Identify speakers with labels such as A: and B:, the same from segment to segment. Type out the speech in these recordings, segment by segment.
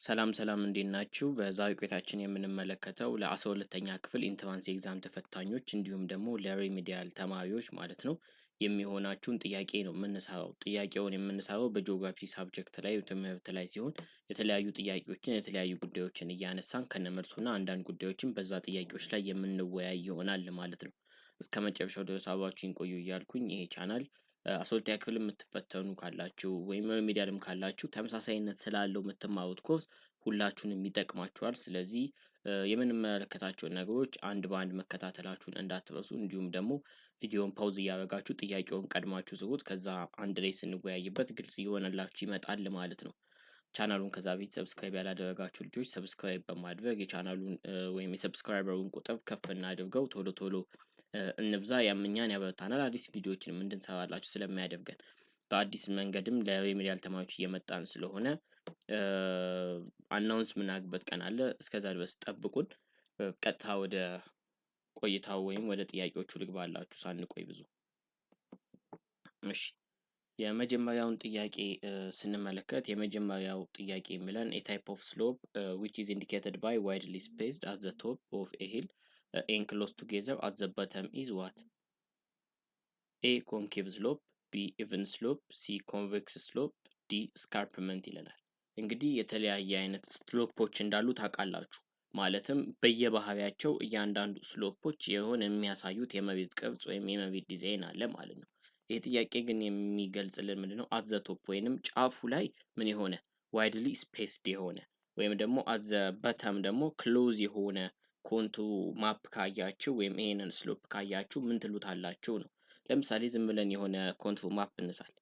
A: ሰላም እንዴት ናችሁ? በዛሬው ቆይታችን የምንመለከተው ለ12ኛ ክፍል ኢንትራንስ ኤግዛም ተፈታኞች እንዲሁም ደግሞ ለሪሚዲያል ተማሪዎች ማለት ነው የሚሆናችሁን ጥያቄ ነው የምንሰራው። ጥያቄውን የምንሰራው በጂኦግራፊ ሳብጀክት ላይ ትምህርት ላይ ሲሆን የተለያዩ ጥያቄዎችን የተለያዩ ጉዳዮችን እያነሳን ከነመልሱና አንዳንድ ጉዳዮችን በዛ ጥያቄዎች ላይ የምንወያይ ይሆናል ማለት ነው። እስከ መጨረሻው ድረስ አብራችሁን ቆዩ እያልኩኝ ይሄ ቻናል 12ኛ ክፍል የምትፈተኑ ካላችሁ ወይም ሪሚዲያልም ካላችሁ ተመሳሳይነት ስላለው የምትማሩት ኮርስ ሁላችሁንም ይጠቅማችኋል። ስለዚህ የምንመለከታቸውን ነገሮች አንድ በአንድ መከታተላችሁን እንዳትረሱ፣ እንዲሁም ደግሞ ቪዲዮውን ፓውዝ እያደረጋችሁ ጥያቄውን ቀድማችሁ ስሩት። ከዛ አንድ ላይ ስንወያይበት ግልጽ እየሆነላችሁ ይመጣል ማለት ነው። ቻናሉን ከዛ ቤት ሰብስክራይብ ያላደረጋችሁ ልጆች ሰብስክራይብ በማድረግ የቻናሉን ወይም የሰብስክራይበሩን ቁጥር ከፍ እናድርገው። ቶሎ እንብዛ፣ ያምኛን ያበረታናል። አዲስ ቪዲዮዎችንም እንድንሰራላችሁ ስለሚያደርገን በአዲስ መንገድም ለሪሚዲያል ተማሪዎች እየመጣን ስለሆነ አናውንስ ምናደርግበት ቀን አለ። እስከዛ ድረስ ጠብቁን። ቀጥታ ወደ ቆይታው ወይም ወደ ጥያቄዎቹ ልግባላችሁ ሳንቆይ ብዙ። እሺ የመጀመሪያውን ጥያቄ ስንመለከት የመጀመሪያው ጥያቄ የሚለን a type of slope which is indicated by widely spaced at the top of a hill and close together at the bottom is what? A concave slope, B even slope, C convex slope, D escarpment ይለናል። እንግዲህ የተለያየ አይነት ስሎፖች እንዳሉ ታውቃላችሁ። ማለትም በየባህሪያቸው እያንዳንዱ ስሎፖች የሆነ የሚያሳዩት የመሬት ቅርጽ ወይም የመሬት ዲዛይን አለ ማለት ነው። ይህ ጥያቄ ግን የሚገልጽልን ምንድነው? አት ዘ ቶፕ ወይንም ጫፉ ላይ ምን የሆነ ዋይድሊ ስፔስድ የሆነ ወይም ደግሞ አት ዘ በተም ደግሞ ክሎዝ የሆነ ኮንቱር ማፕ ካያችሁ ወይም ይሄንን ስሎፕ ካያችሁ ምን ትሉታላችሁ ነው። ለምሳሌ ዝም ብለን የሆነ ኮንቱር ማፕ እንሳል።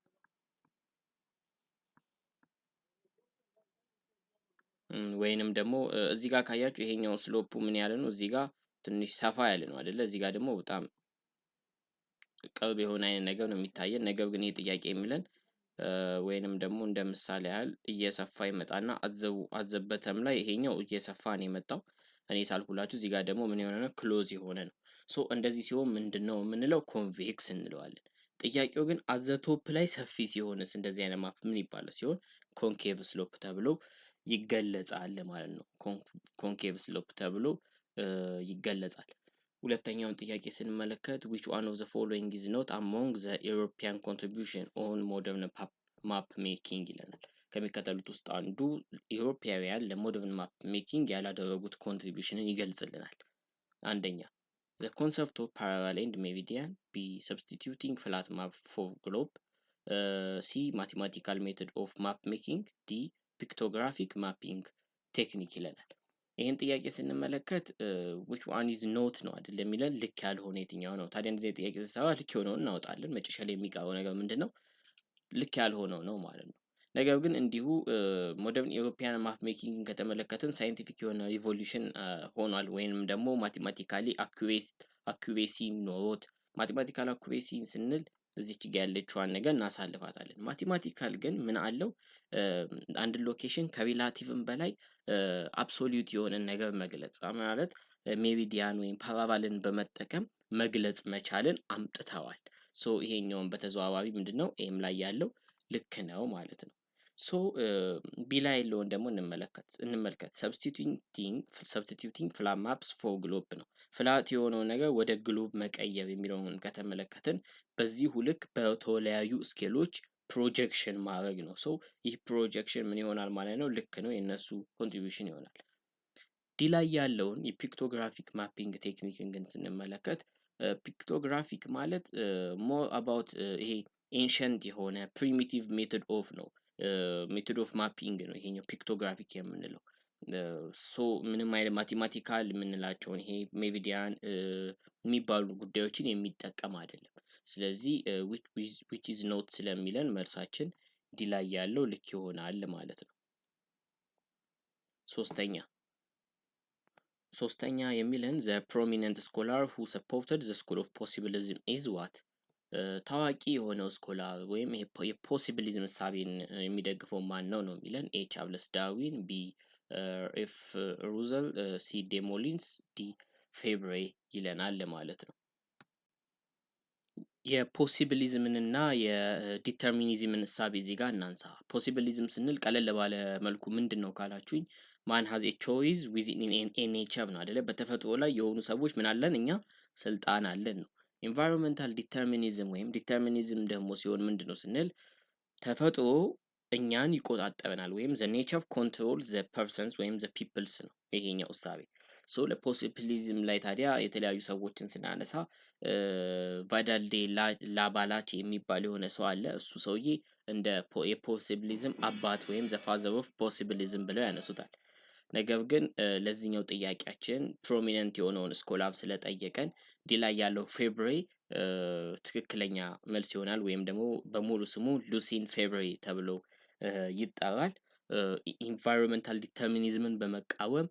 A: ወይንም ደግሞ እዚህ ጋር ካያችሁ ይሄኛው ስሎፑ ምን ያለ ነው? እዚህ ጋር ትንሽ ሰፋ ያለ ነው አይደለ? እዚህ ጋር ደግሞ በጣም ቅርብ የሆነ አይነት ነገር ነው የሚታየን። ነገር ግን ይሄ ጥያቄ የሚለን ወይንም ደግሞ እንደ ምሳሌ ያህል እየሰፋ ይመጣና አዘበተም ላይ ይሄኛው እየሰፋ ነው የመጣው። እኔ ሳልኩላችሁ እዚህ ጋር ደግሞ ምን የሆነ ነው? ክሎዝ የሆነ ነው። ሶ እንደዚህ ሲሆን ምንድነው የምንለው? ኮንቬክስ እንለዋለን። ጥያቄው ግን አዘቶፕ ላይ ሰፊ ሲሆንስ እንደዚህ አይነት ማፕ ምን ይባላል? ሲሆን ኮንኬቭ ስሎፕ ተብሎ ይገለጻል ማለት ነው። ኮንኬቭ ስሎፕ ተብሎ ይገለጻል። ሁለተኛውን ጥያቄ ስንመለከት which one of the following is not among the European contribution on modern map making ይለናል። ከሚከተሉት ውስጥ አንዱ ኢሮፓውያን ለሞደርን ማፕ ሜኪንግ ያላደረጉት ኮንትሪቢዩሽንን ይገልጽልናል። አንደኛ the concept of parallel and meridian, B substituting flat map for globe, C mathematical method of map making, D ፒክቶግራፊክ ማፒንግ ቴክኒክ ይለናል። ይህን ጥያቄ ስንመለከት which one is not ነው አይደል የሚለን፣ ልክ ያልሆነ የትኛው ነው? ታዲያ እንደዚህ ጥያቄ ሲሰራ ልክ የሆነውን እናወጣለን። መጨረሻ ላይ የሚቀረው ነገር ምንድነው? ልክ ያልሆነው ነው ማለት ነው። ነገር ግን እንዲሁ ሞደርን ኢሮፒያን ማፕ ሜኪንግ ከተመለከትን ሳይንቲፊክ የሆነ ሪቮሉሽን ሆኗል፣ ወይንም ደግሞ ማቴማቲካሊ አኩሬሲ ኖሮት። ማቴማቲካል አኩሬሲ ስንል እዚች ጋር ያለችዋን ነገር እናሳልፋታለን። ማቴማቲካል ግን ምን አለው? አንድ ሎኬሽን ከሪላቲቭም በላይ አብሶሉት የሆነ ነገር መግለጽ ማለት ሜሪዲያን ወይም ፓራባልን በመጠቀም መግለጽ መቻልን አምጥተዋል። ሶ ይሄኛውን በተዘዋዋሪ ምንድነው ኤም ላይ ያለው ልክ ነው ማለት ነው። ሶ ቢ ላይ ያለውን ደግሞ እንመልከት። ሰብስቲቱቲንግ ፍላት ማፕስ ፎር ግሎብ ነው። ፍላት የሆነው ነገር ወደ ግሎብ መቀየር የሚለውን ከተመለከትን በዚሁ ልክ በተለያዩ ስኬሎች ፕሮጀክሽን ማድረግ ነው። ሶ ይህ ፕሮጀክሽን ምን ይሆናል ማለት ነው? ልክ ነው፣ የነሱ ኮንትሪቢዩሽን ይሆናል። ዲ ላይ ያለውን የፒክቶግራፊክ ማፒንግ ቴክኒክን ግን ስንመለከት ፒክቶግራፊክ ማለት ሞር አባውት ይሄ ኤንሸንት የሆነ ፕሪሚቲቭ ሜቶድ ኦፍ ነው፣ ሜቶድ ኦፍ ማፒንግ ነው ይሄኛው ፒክቶግራፊክ የምንለው። ሶ ምንም አይነት ማቴማቲካል የምንላቸውን ይሄ ሜሪዲያን የሚባሉ ጉዳዮችን የሚጠቀም አይደለም። ስለዚህ which is not ስለሚለን መልሳችን ዲ ላይ ያለው ልክ ይሆናል ማለት ነው። ሶስተኛ የሚለን the prominent scholar who supported the school of possibilism is what? ታዋቂ የሆነው ስኮላር ወይም የፖሲቢሊዝም እሳቤን የሚደግፈው ማን ነው ነው የሚለን። ኤ ቻርልስ ዳርዊን፣ ቢ ኤፍ ሩዘል፣ ሲ ዴሞሊንስ፣ ዲ ፌብሬ ይለናል ማለት ነው። የፖሲቢሊዝምንና የዲተርሚኒዝምን እሳቤ እዚህ ጋር እናንሳ። ፖሲቢሊዝም ስንል ቀለል ባለ መልኩ ምንድን ነው ካላችሁኝ ማን ሀዝ ኤ ቾይስ ዊዝን ኤ ኔቸር ነው አይደለ? በተፈጥሮ ላይ የሆኑ ሰዎች ምን አለን እኛ ስልጣን አለን ነው። ኢንቫይሮንመንታል ዲተርሚኒዝም ወይም ዲተርሚኒዝም ደግሞ ሲሆን ምንድን ነው ስንል ተፈጥሮ እኛን ይቆጣጠረናል ወይም ዘ ኔቸር ኮንትሮል ዘ ፐርሰንስ ወይም ዘ ፒፕልስ ነው ይሄኛው እሳቤ። ሶ ለፖሲቢሊዝም ላይ ታዲያ የተለያዩ ሰዎችን ስናነሳ ቫዳልዴ ላባላች የሚባል የሆነ ሰው አለ። እሱ ሰውዬ እንደ የፖሲቢሊዝም አባት ወይም ዘ ፋዘር ኦፍ ፖሲቢሊዝም ብለው ያነሱታል። ነገር ግን ለዚህኛው ጥያቄያችን ፕሮሚነንት የሆነውን ስኮላር ስለጠየቀን ዲ ላይ ያለው ፌብሬ ትክክለኛ መልስ ይሆናል ወይም ደግሞ በሙሉ ስሙ ሉሲን ፌብሬ ተብሎ ይጠራል። ኢንቫይሮንመንታል ዲተርሚኒዝምን በመቃወም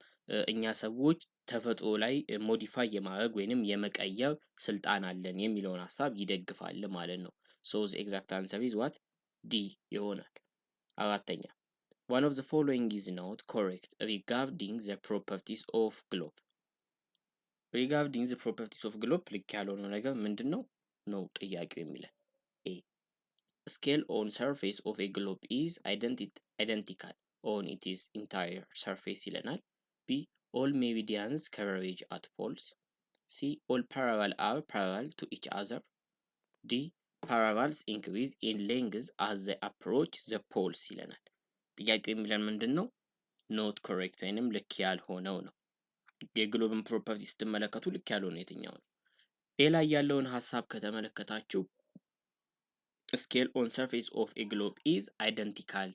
A: እኛ ሰዎች ተፈጥሮ ላይ ሞዲፋይ የማድረግ ወይንም የመቀየር ስልጣን አለን የሚለውን ሀሳብ ይደግፋል ማለት ነው። ሶ ዘ ኤግዛክት አንሰር ኢዝ ዋት ዲ ይሆናል። አራተኛ one of the following is not correct regarding the properties of globe. regarding the properties of globe ልክ ያልሆነው ነገር ምንድን ነው ነው ጥያቄው የሚለን ኤ scale on surface of a globe is identical on its entire surface ይለናል። ቢ all meridians converge at poles. C all parallel are parallel to each other. D parallels increase in length as they approach the poles ይለናል። ጥያቄው የሚለን ምንድን ነው ኖት ኮሬክት ወይንም ልክ ያልሆነው ነው። የግሎብን ፕሮፐርቲ ስትመለከቱ ልክ ያልሆነው የትኛው ነው? ኤ ላይ ያለውን ሀሳብ ከተመለከታችሁ scale on surface of a globe is identical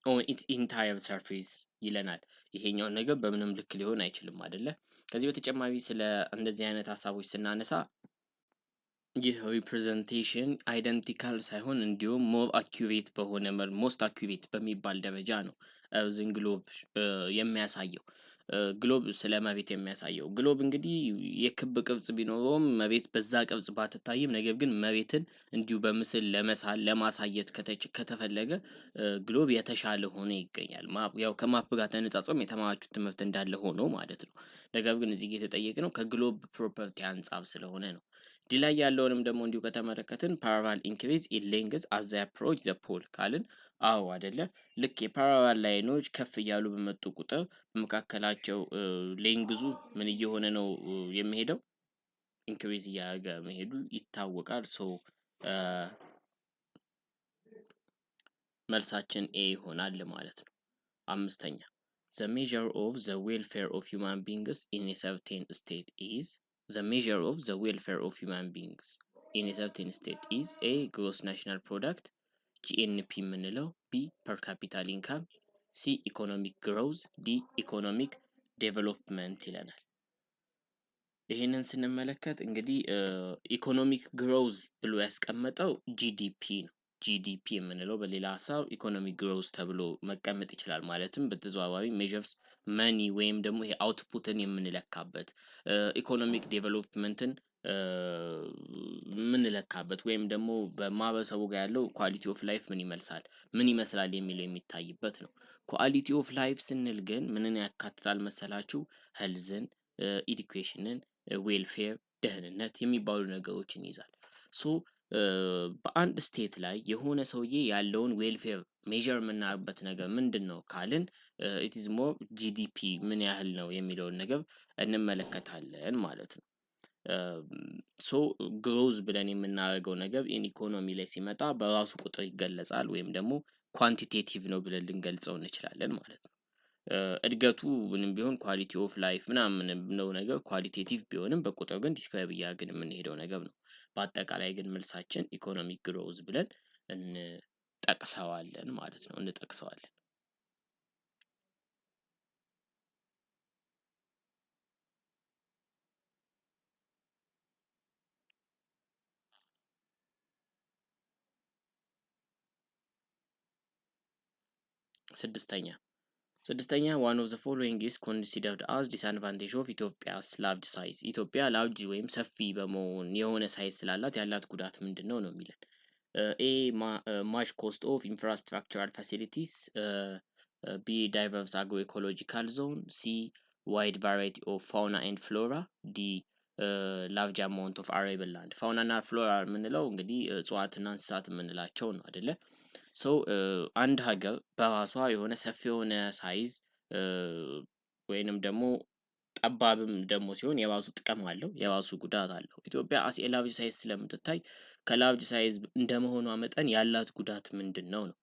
A: on its entire surface ይለናል። ይሄኛውን ነገር በምንም ልክ ሊሆን አይችልም አይደለ? ከዚህ በተጨማሪ ስለ እንደዚህ አይነት ሀሳቦች ስናነሳ ይህ ሪፕሬዘንቴሽን አይደንቲካል ሳይሆን እንዲሁም ሞር አኪዩሬት በሆነ ሞስት አኪዩሬት በሚባል ደረጃ ነው እርዝን ግሎብ የሚያሳየው። ግሎብ ስለ መሬት የሚያሳየው ግሎብ እንግዲህ የክብ ቅርጽ ቢኖረውም መሬት በዛ ቅርጽ ባትታይም ነገር ግን መሬትን እንዲሁ በምስል ለመሳል ለማሳየት ከተፈለገ ግሎብ የተሻለ ሆኖ ይገኛል። ያው ከማፕ ጋር ተነጻጽሮም የተማራችሁት ትምህርት እንዳለ ሆኖ ማለት ነው። ነገር ግን እዚህ ጋር የተጠየቅነው ከግሎብ ፕሮፐርቲ አንጻር ስለሆነ ነው። ዲ ላይ ያለውንም ደግሞ እንዲሁ ከተመለከትን ፓራላል ኢንክሪዝ ኢን ሌንግዝ አዝ ዘይ አፕሮች ዘ ፖል ካልን አዎ አይደለ? ልክ የፓራላል ላይኖች ከፍ እያሉ በመጡ ቁጥር በመካከላቸው ሌንግዙ ምን እየሆነ ነው የሚሄደው? ኢንክሪዝ እያደረገ መሄዱ ይታወቃል። ሶ መልሳችን ኤ ይሆናል ማለት ነው። አምስተኛ the measure of the welfare of human beings in a certain state is the measure of the welfare of human beings in a certain state is a gross national product GNP የምንለው ቢ per capital income ሲ ኢኮኖሚክ ግሮዝ ዲ ኢኮኖሚክ ዴቨሎፕመንት ይለናል። ይሄንን ስንመለከት እንግዲህ ኢኮኖሚክ ግሮዝ ብሎ ያስቀመጠው ጂዲፒ ነው። ጂዲፒ የምንለው በሌላ ሀሳብ ኢኮኖሚክ ግሮዝ ተብሎ መቀመጥ ይችላል። ማለትም በተዘዋዋሪ ሜዠርስ መኒ ወይም ደግሞ ይሄ አውትፑትን የምንለካበት ኢኮኖሚክ ዴቨሎፕመንትን የምንለካበት ወይም ደግሞ በማህበረሰቡ ጋር ያለው ኳሊቲ ኦፍ ላይፍ ምን ይመስላል የሚለው የሚታይበት ነው። ኳሊቲ ኦፍ ላይፍ ስንል ግን ምንን ያካትታል መሰላችሁ? ሄልዝን፣ ኢዱኬሽንን፣ ዌልፌር ደህንነት የሚባሉ ነገሮችን ይይዛል። ሶ በአንድ ስቴት ላይ የሆነ ሰውዬ ያለውን ዌልፌር ሜዠር የምናደርግበት ነገር ምንድን ነው ካልን ኢት ኢዝ ሞር ጂዲፒ ምን ያህል ነው የሚለውን ነገር እንመለከታለን ማለት ነው። ሶ ግሮዝ ብለን የምናደርገው ነገር ኢኮኖሚ ላይ ሲመጣ በራሱ ቁጥር ይገለጻል ወይም ደግሞ ኳንቲቴቲቭ ነው ብለን ልንገልጸው እንችላለን ማለት ነው። እድገቱ ምንም ቢሆን ኳሊቲ ኦፍ ላይፍ ምናምን ነው ነገር ኳሊቴቲቭ ቢሆንም በቁጥር ግን ዲስክራይብ እያደረግን የምንሄደው ነገር ነው። በአጠቃላይ ግን መልሳችን ኢኮኖሚክ ግሮዝ ብለን እንጠቅሰዋለን ማለት ነው። እንጠቅሰዋለን። ስድስተኛ one of the following is considered as disadvantage of Ethiopia's large size ኢትዮጵያ ላርጅ ወይም ሰፊ በመሆን የሆነ ሳይዝ ስላላት ያላት ጉዳት ምንድን ነው ነው የሚለን ኤ much cost of infrastructural facilities ቢ diverse agroecological zone ሲ wide variety of fauna and flora ዲ ላርጅ አማውንት ኦፍ አሬብል ላንድ። ፋውና እና ፍሎራ የምንለው እንግዲህ እጽዋትና እንስሳት የምንላቸው ነው አይደለ? ሶ አንድ ሀገር በራሷ የሆነ ሰፊ የሆነ ሳይዝ ወይንም ደግሞ ጠባብም ደግሞ ሲሆን የራሱ ጥቅም አለው፣ የራሱ ጉዳት አለው። ኢትዮጵያ አስ ኤ ላርጅ ሳይዝ ስለምትታይ ከላርጅ ሳይዝ እንደመሆኗ መጠን ያላት ጉዳት ምንድን ነው ነው?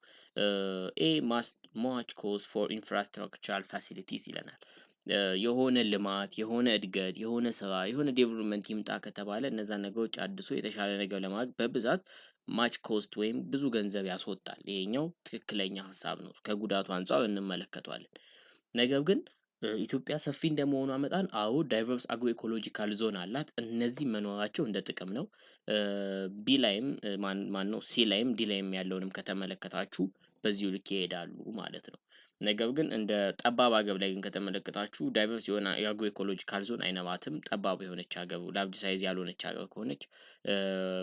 A: ኤ ማች ኮዝ ፎር ኢንፍራስትራክቸራል ፋሲሊቲስ ይለናል። የሆነ ልማት፣ የሆነ እድገት፣ የሆነ ስራ፣ የሆነ ዴቨሎፕመንት ይምጣ ከተባለ እነዛ ነገሮች አድሶ የተሻለ ነገር ለማድረግ በብዛት ማች ኮስት ወይም ብዙ ገንዘብ ያስወጣል። ይሄኛው ትክክለኛ ሀሳብ ነው፣ ከጉዳቱ አንፃር እንመለከተዋለን። ነገር ግን ኢትዮጵያ ሰፊ እንደመሆኗ መጠን አዎ ዳይቨርስ አግሮ ኢኮሎጂካል ዞን አላት። እነዚህ መኖራቸው እንደ ጥቅም ነው። ቢ ላይም ማን ነው ሲ ላይም ዲ ላይም ያለውንም ከተመለከታችሁ በዚሁ ልክ ይሄዳሉ ማለት ነው። ነገር ግን እንደ ጠባብ ሀገር ላይ ግን ከተመለከታችሁ ዳይቨርስ የሆነ የአግሮ ኢኮሎጂካል ዞን አይኖራትም። ጠባብ የሆነች ሀገር ላርጅ ሳይዝ ያልሆነች ሀገር ከሆነች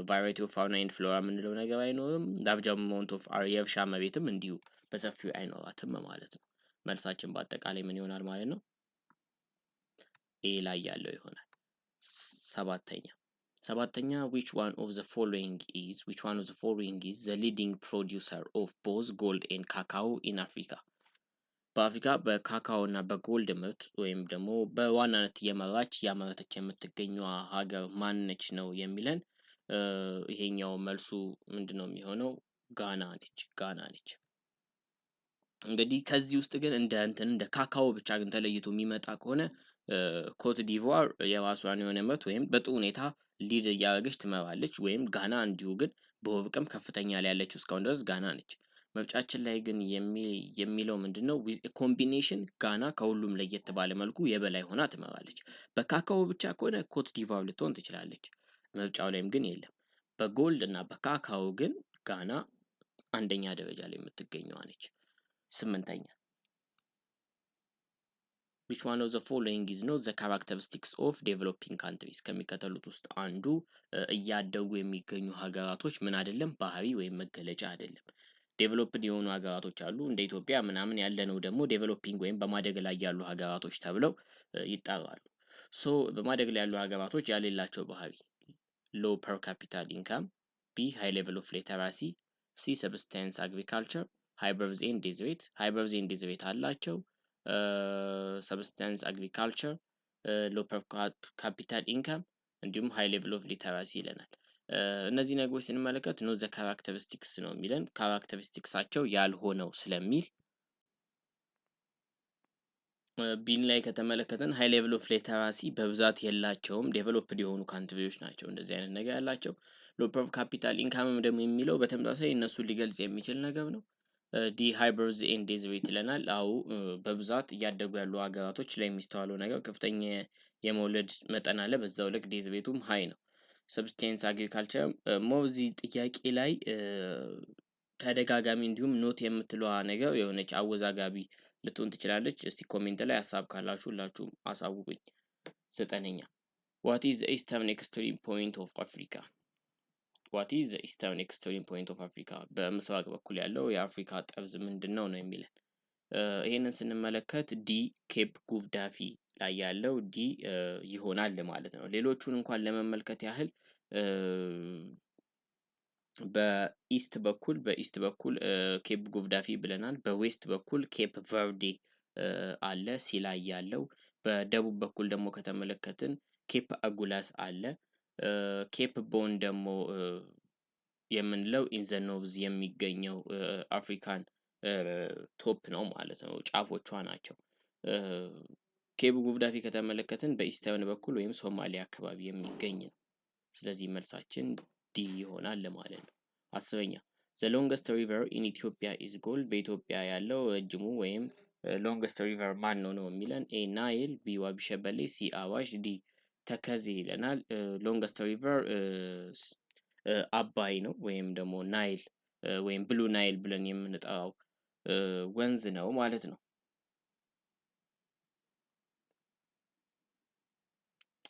A: ቫራይቲ ኦፍ ፋውና ኤንድ ፍሎራ የምንለው ነገር አይኖርም። ላርጅ አማውንት ኦፍ የእርሻ መሬትም እንዲሁ በሰፊው አይኖራትም ማለት ነው። መልሳችን በአጠቃላይ ምን ይሆናል ማለት ነው? ኤ ላይ ያለው ይሆናል። ሰባተኛ which one of the following is the leading producer of both gold and cacao in Africa? በአፍሪካ በካካኦ እና በጎልድ ምርት ወይም ደግሞ በዋናነት እያመረተች የምትገኘው ሀገር ማነች ነው የሚለን። ይሄኛው መልሱ ምንድነው የሚሆነው? ጋና ነች። እንግዲህ ከዚህ ውስጥ ግን እንደ ካካኦ ብቻ ግን ተለይቶ የሚመጣ ከሆነ ኮት ዲቮር የራሷን የሆነ ምርት ወይም በጥሩ ሁኔታ ሊድ እያደረገች ትመራለች። ወይም ጋና እንዲሁ ግን በውርቅም ከፍተኛ ላይ ያለችው እስካሁን ድረስ ጋና ነች። ምርጫችን ላይ ግን የሚለው ምንድነው? ኮምቢኔሽን ጋና ከሁሉም ለየት ባለ መልኩ የበላይ ሆና ትመራለች። በካካኦ ብቻ ከሆነ ኮት ዲቮር ልትሆን ትችላለች። ምርጫው ላይም ግን የለም። በጎልድ እና በካካኦ ግን ጋና አንደኛ ደረጃ ላይ የምትገኘዋ ነች። 8ኛ which one of the following is not the characteristics of developing countries? ከሚከተሉት ውስጥ አንዱ እያደጉ የሚገኙ ሀገራቶች ምን አይደለም? ባህሪ ወይም መገለጫ አይደለም። ዴቨሎፕድ የሆኑ ሀገራቶች አሉ፣ እንደ ኢትዮጵያ ምናምን ያለነው ደግሞ ዴቨሎፒንግ ወይም በማደግ ላይ ያሉ ሀገራቶች ተብለው ይጠራሉ። ሶ በማደግ ላይ ያሉ ሀገራቶች ያሌላቸው ባህሪ ሎው ፐር ካፒታል ኢንካም፣ ቢ ሃይ ሌቭል ኦፍ ሊተራሲ፣ ሲ ሰብስታንስ አግሪካልቸር፣ ሃይ በርዝ ኤንድ ዴዝ ሬት። ሃይ በርዝ ኤንድ ዴዝ ሬት አላቸው። ሰብስታንስ አግሪካልቸር፣ ሎው ፐር ካፒታል ኢንካም እንዲሁም ሃይ ሌቭል ኦፍ ሊተራሲ ይለናል። እነዚህ ነገሮች ስንመለከት ኖ ዘ ካራክተሪስቲክስ ነው የሚለን። ካራክተሪስቲክሳቸው ያልሆነው ስለሚል ቢን ላይ ከተመለከተን ሃይ ሌቭል ኦፍ ሊተራሲ በብዛት የላቸውም። ዴቨሎፕድ የሆኑ ካንትሪዎች ናቸው እንደዚህ አይነት ነገር ያላቸው። ሎው ፐር ካፒታል ኢንካምም ደግሞ የሚለው በተመሳሳይ እነሱን ሊገልጽ የሚችል ነገር ነው። ዲ ሃይ በርዝ ኤንድ ዴዝ ሬት ይለናል። አዎ በብዛት እያደጉ ያሉ ሀገራቶች ላይ የሚስተዋለው ነገር ከፍተኛ የመውለድ መጠን አለ፣ በዛው ልክ ዴዝ ሬቱም ሃይ ነው። ሰብስቴንስ አግሪካልቸር እዚህ ጥያቄ ላይ ተደጋጋሚ እንዲሁም ኖት የምትለዋ ነገር የሆነች አወዛጋቢ ልትሆን ትችላለች። እስቲ ኮሜንት ላይ ሀሳብ ካላችሁ ሁላችሁም አሳውቁኝ። 9ኛ what is the eastern extreme point of Africa? what is the eastern extreme point of Africa? በምስራቅ በኩል ያለው የአፍሪካ ጠርዝ ምንድነው ነው የሚለን። ይሄንን ስንመለከት ዲ ኬፕ ጉቭዳፊ ላይ ያለው ዲ ይሆናል ማለት ነው። ሌሎቹን እንኳን ለመመልከት ያህል በኢስት በኩል ኬፕ ጉቭዳፊ ብለናል። በዌስት በኩል ኬፕ ቨርዴ አለ ሲ ላይ ያለው። በደቡብ በኩል ደግሞ ከተመለከትን ኬፕ አጉላስ አለ። ኬፕ ቦን ደግሞ የምንለው ኢን ዘ ኖርዝ የሚገኘው አፍሪካን ቶፕ ነው ማለት ነው፣ ጫፎቿ ናቸው። ኬፕ ጉቭዳፊ ከተመለከትን በኢስተርን በኩል ወይም ሶማሊያ አካባቢ የሚገኝ ነው። ስለዚህ መልሳችን ዲ ይሆናል ማለት ነው። 10ኛ the longest river in Ethiopia is gold? በኢትዮጵያ ያለው ረጅሙ ወይም ሎንገስት ሪቨር ማን ነው የሚለን። ኤ ናይል፣ ቢ ዋቢ ሸበሌ፣ ሲ አዋሽ፣ ዲ ተከዜ ይለናል። ሎንገስት ሪቨር አባይ ነው ወይም ደግሞ ናይል ወይም ብሉ ናይል ብለን የምንጠራው ወንዝ ነው ማለት ነው።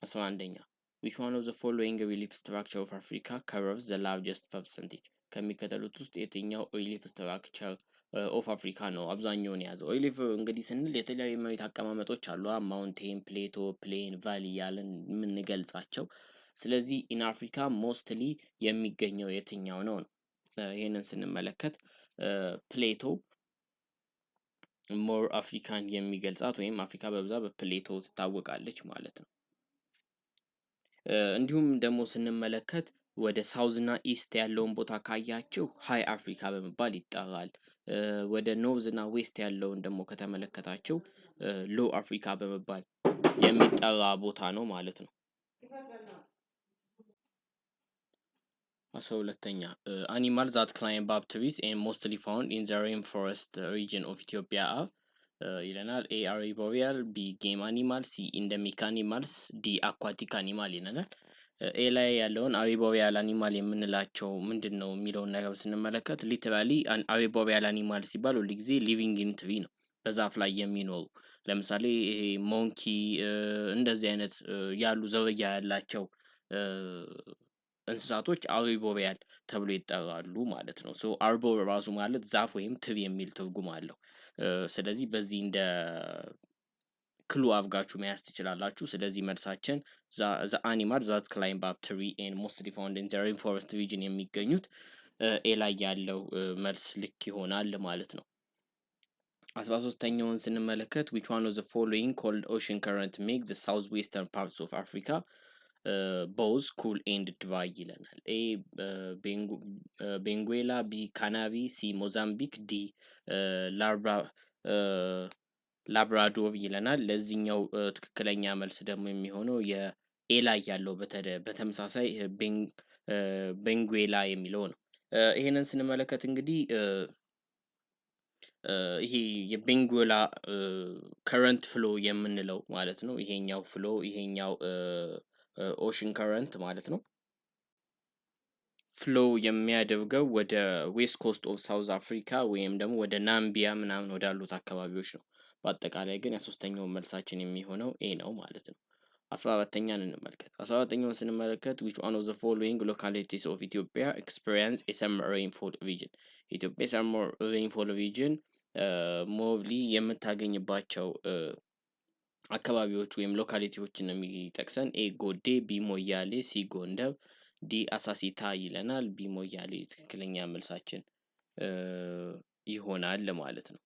A: 11ኛ which one of the following relief structure of Africa covers the largest percentage? ከሚከተሉት ውስጥ የትኛው ሪሊፍ ስትራክቸር ኦፍ አፍሪካ ነው አብዛኛውን የያዘው። ሪሊፍ እንግዲህ ስንል የተለያዩ የመሬት አቀማመጦች አሉ፣ ማውንቴን፣ ፕሌቶ፣ ፕሌን፣ ቫሊ እያልን የምንገልጻቸው። ስለዚህ ኢን አፍሪካ ሞስትሊ የሚገኘው የትኛው ነው ነው? ይህንን ስንመለከት ፕሌቶ ሞር አፍሪካን የሚገልጻት ወይም አፍሪካ በብዛት በፕሌቶ ትታወቃለች ማለት ነው። እንዲሁም ደግሞ ስንመለከት ወደ ሳውዝ እና ኢስት ያለውን ቦታ ካያችሁ ሃይ አፍሪካ በመባል ይጠራል። ወደ ኖርዝ እና ዌስት ያለውን ደግሞ ከተመለከታችሁ ሎ አፍሪካ በመባል የሚጠራ ቦታ ነው ማለት ነው። 12ኛ አኒማል ዛት ክላይምብ አፕ ትሪስ ኤንድ ሞስትሊ ፋውንድ ኢን ዘ ሬን ፎረስት ሪጅን ኦፍ ኢትዮጵያ አር ይለናል። ኤ አርቦሪያል፣ ቢ ጌም አኒማል፣ ሲ ኢንደሚክ አኒማልስ፣ ዲ አኳቲክ አኒማል ይለናል። ኤ ላይ ያለውን አርቦሪያል አኒማል የምንላቸው ምንድን ነው የሚለውን ነገር ስንመለከት ሊተራሊ አርቦሪያል አኒማል ሲባል ሁል ጊዜ ሊቪንግ ኢን ትሪ ነው፣ በዛፍ ላይ የሚኖሩ ለምሳሌ ይሄ ሞንኪ እንደዚህ አይነት ያሉ ዝርያ ያላቸው እንስሳቶች አርቦሪያል ተብሎ ይጠራሉ ማለት ነው። ሶ አርቦር ራሱ ማለት ዛፍ ወይም ትሪ የሚል ትርጉም አለው። ስለዚህ በዚህ እንደ ክሉ አድርጋችሁ መያዝ ትችላላችሁ። ስለዚህ መልሳችን ዘ አኒማል ዛት ክላይምብ አፕ ትሪ ኤንድ ሞስትሊ ፋውንድ ኢን ዘ ሬን ፎረስት ሪጅን የሚገኙት ኤ ላይ ያለው መልስ ልክ ይሆናል ማለት ነው። 13ኛውን ስንመለከት which one of the following cold ocean current make the southwestern parts of Africa both cool and dry ይለናል። ኤ ቤንጉዌላ፣ ቢ ካናሪ፣ ሲ ሞዛምቢክ፣ ዲ ላብራዶር ይለናል። ለዚህኛው ትክክለኛ መልስ ደግሞ የሚሆነው የኤ ላይ ያለው በተመሳሳይ ቤንጉዌላ የሚለው ነው። ይሄንን ስንመለከት እንግዲህ ይሄ የቤንጉዌላ ከረንት ፍሎ የምንለው ማለት ነው። ይሄኛው ፍሎ ይሄኛው ኦሽን ከረንት ማለት ነው። ፍሎ የሚያደርገው ወደ ዌስት ኮስት ኦፍ ሳውዝ አፍሪካ ወይም ደግሞ ወደ ናምቢያ ምናምን ወዳሉት አካባቢዎች ነው። በአጠቃላይ ግን የሶስተኛውን መልሳችን የሚሆነው ኤ ነው ማለት ነው። 14ኛን እንመልከት። 14ኛውን ስንመለከት which one of the following localities of Ethiopia experience a summer rainfall region? ኢትዮጵያ summer rainfall region ሞቭሊ የምታገኝባቸው አካባቢዎች ወይም ሎካሊቲዎችን ነው የሚጠቅሰን። ኤ ጎዴ፣ ቢ ሞያሌ፣ ሲ ጎንደር፣ ዲ አሳሲታ ይለናል። ቢ ሞያሌ ትክክለኛ መልሳችን ይሆናል ማለት ነው።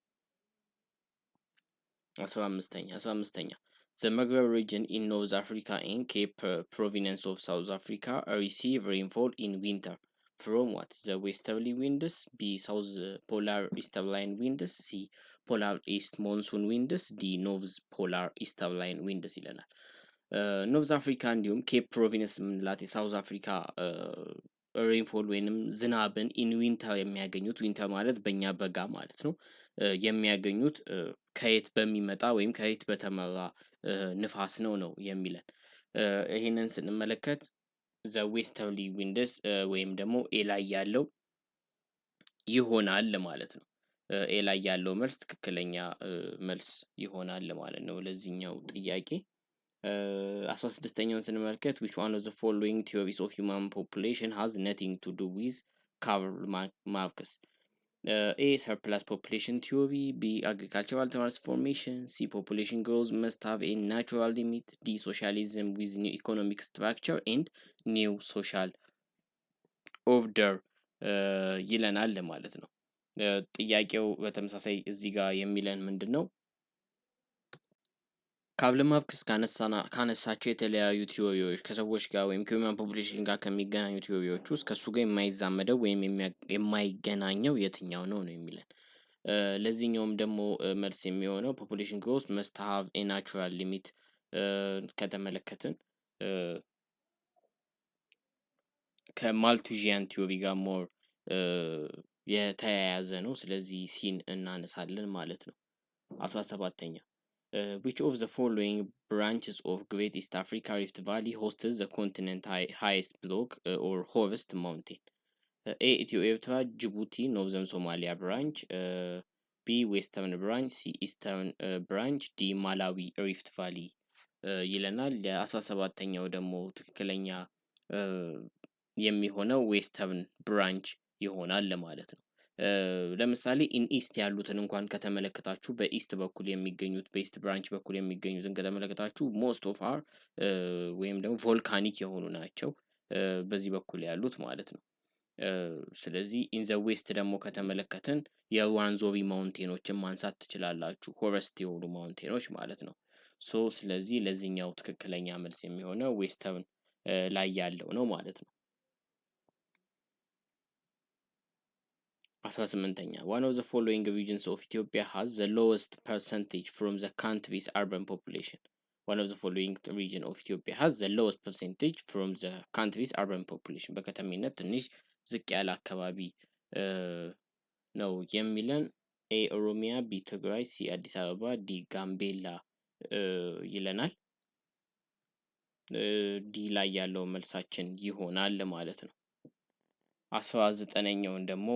A: 15ኛ The Maghreb region in North Africa and Cape Province of South Africa receive rainfall in winter from what? The westerly winds, B south polar easterly winds, C polar east monsoon winds, D north polar easterly winds ይለናል። ኖርዝ አፍሪካ እንዲሁም ኬፕ ፕሮቪንስ የምንላት የሳውዝ አፍሪካ ሬንፎል ወይንም ዝናብን ኢን ዊንተር የሚያገኙት፣ ዊንተር ማለት በእኛ በጋ ማለት ነው፣ የሚያገኙት ከየት በሚመጣ ወይም ከየት በተመራ ንፋስ ነው የሚለን። ይህንን ስንመለከት ዘ ዌስተርሊ ዊንድስ ወይም ደግሞ ኤ ላይ ያለው ይሆናል ማለት ነው። ኤ ላይ ያለው መልስ ትክክለኛ መልስ ይሆናል ማለት ነው ለዚህኛው ጥያቄ። 16ኛውን ስንመለከት which one of the following theories of human population has nothing to do with Karl Marx? A surplus population theory, B agricultural transformation, C population growth must have a natural limit, D socialism with new economic structure and new social order ይለናል ማለት ነው። ጥያቄው በተመሳሳይ እዚህ ጋር የሚለን ምንድን ነው? ካርል ማርክስ ካነሳቸው የተለያዩ ቲዎሪዎች ከሰዎች ጋር ወይም ከሂውማን ፖፑሌሽን ጋር ከሚገናኙ ቲዎሪዎች ውስጥ ከእሱ ጋር የማይዛመደው ወይም የማይገናኘው የትኛው ነው የሚለን። ለዚህኛውም ደግሞ መልስ የሚሆነው ፖፑሌሽን ግሮዝ መስት ሃቭ ኤ ናቹራል ሊሚት ከተመለከትን ከማልቱዥያን ቲዎሪ ጋር ሞር የተያያዘ ነው። ስለዚህ ሲን እናነሳለን ማለት ነው። 17ኛ which of the following branches of Great East Africa Rift Valley hosts the continent highest block or hottest mountain? A Ethiopia, Eritrea, Djibouti, Northern Somalia branch, B Western branch, C Eastern branch, D Malawi Rift Valley ይለናል። ለ17ኛው ደግሞ ትክክለኛ የሚሆነው ዌስተርን ብራንች ይሆናል ማለት ነው። ለምሳሌ ኢን ኢስት ያሉትን እንኳን ከተመለከታችሁ በኢስት በኩል የሚገኙት በኢስት ብራንች በኩል የሚገኙትን ከተመለከታችሁ ሞስት ኦፍ አር ወይም ደግሞ ቮልካኒክ የሆኑ ናቸው በዚህ በኩል ያሉት ማለት ነው። ስለዚህ ኢን ዘ ዌስት ደግሞ ከተመለከትን የዋንዞቢ ማውንቴኖችን ማንሳት ትችላላችሁ፣ ሆረስት የሆኑ ማውንቴኖች ማለት ነው። ሶ ስለዚህ ለዚህኛው ትክክለኛ መልስ የሚሆነው ዌስተርን ላይ ያለው ነው ማለት ነው። 18ኛ one of the following regions of Ethiopia has the lowest percentage from the country's urban population. One of the following region of Ethiopia has the lowest percentage from the country's urban population. በከተሜነት ትንሽ ዝቅ ያለ አካባቢ ነው የሚለን ኤ ኦሮሚያ፣ ቢ ትግራይ፣ ሲ አዲስ አበባ፣ ዲ ጋምቤላ ይለናል። ዲ ላይ ያለው መልሳችን ይሆናል ማለት ነው። 19ኛውን ደግሞ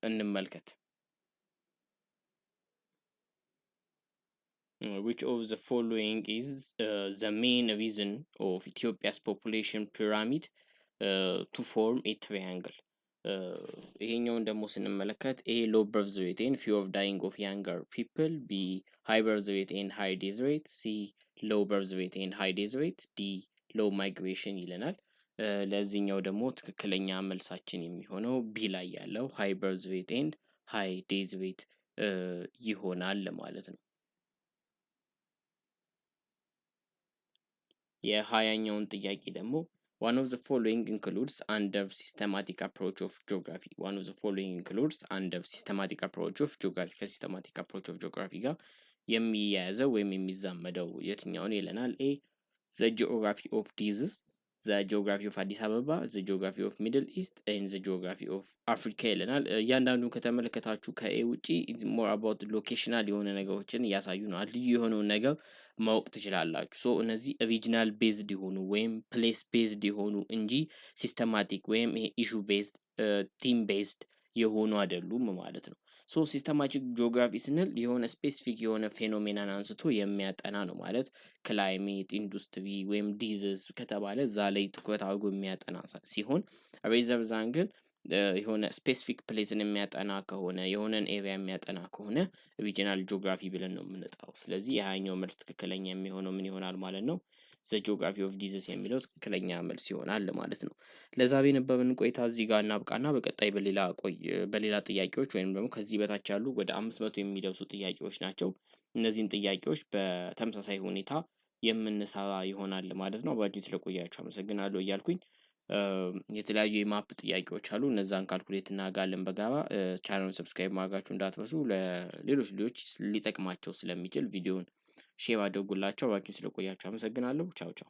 A: እንመልከት። which of the following is the main reason of Ethiopia's population pyramid to form a triangle? ይሄኛውን ደግሞ ስንመለከት ኤ low birth rate and few of dying of younger people, B high birth rate and high death rate, C low birth rate and high death rate, D low migration ይለናል። ለዚህኛው ደግሞ ትክክለኛ መልሳችን የሚሆነው ቢ ላይ ያለው ሃይ በርዝ ሬት ኤንድ ሃይ ዴዝ ሬት ይሆናል ማለት ነው። የሃያኛውን ጥያቄ ደግሞ one of the following includes under systematic approach of geography. One of the following includes under systematic approach of geography. ከሲስተማቲክ approach of geography ጋር የሚያያዘው ወይም የሚዛመደው የትኛውን ይለናል። ኤ the geography of disease, the geography of አዲስ አበባ፣ the geography of middle east and the geography of africa ይለናል። እያንዳንዱ ከተመለከታችሁ ከኤ ውጪ more about locational የሆነ ነገሮችን እያሳዩ ነው። ልዩ የሆነውን ነገር ማወቅ ትችላላችሁ። ሶ እነዚህ ሪጅናል ቤዝድ የሆኑ ወይም ፕሌስ ቤዝድ የሆኑ እንጂ ሲስተማቲክ ወይም ይሄ ኢሹ ቤዝድ ቲም ቤዝድ የሆኑ አይደሉም ማለት ነው። ሶ ሲስተማቲክ ጂኦግራፊ ስንል የሆነ ስፔሲፊክ የሆነ ፌኖሜናን አንስቶ የሚያጠና ነው ማለት ክላይሜት፣ ኢንዱስትሪ ወይም ዲዝዝ ከተባለ እዛ ላይ ትኩረት አድርጎ የሚያጠና ሲሆን ሬዘር ዛን ግን የሆነ ስፔሲፊክ ፕሌስን የሚያጠና ከሆነ የሆነን ኤሪያ የሚያጠና ከሆነ ሪጂናል ጂኦግራፊ ብለን ነው የምንጠራው። ስለዚህ የሃያኛው መልስ ትክክለኛ የሚሆነው ምን ይሆናል ማለት ነው? ዘ ጂኦግራፊ ኦፍ ዲዝስ የሚለው ትክክለኛ መልስ ይሆናል ማለት ነው። ለዛሬ የነበረን ቆይታ እዚህ ጋር እናብቃና በቀጣይ በሌላ ጥያቄዎች ወይም ደግሞ ከዚህ በታች ያሉ ወደ 500 የሚደርሱ ጥያቄዎች ናቸው። እነዚህን ጥያቄዎች በተመሳሳይ ሁኔታ የምንሰራ ይሆናል ማለት ነው። አብራችሁኝ ስለቆያችሁ አመሰግናለሁ እያልኩኝ የተለያዩ የማፕ ጥያቄዎች አሉ። እነዛን ካልኩሌት እናደርጋለን በጋራ። ቻናሉን ሰብስክራይብ ማድረጋችሁ እንዳትረሱ። ለሌሎች ልጆች ሊጠቅማቸው ስለሚችል ቪዲዮውን ሼር አድርጉላቸው። አብራችሁኝ ስለቆያችሁ አመሰግናለሁ። ቻው ቻው።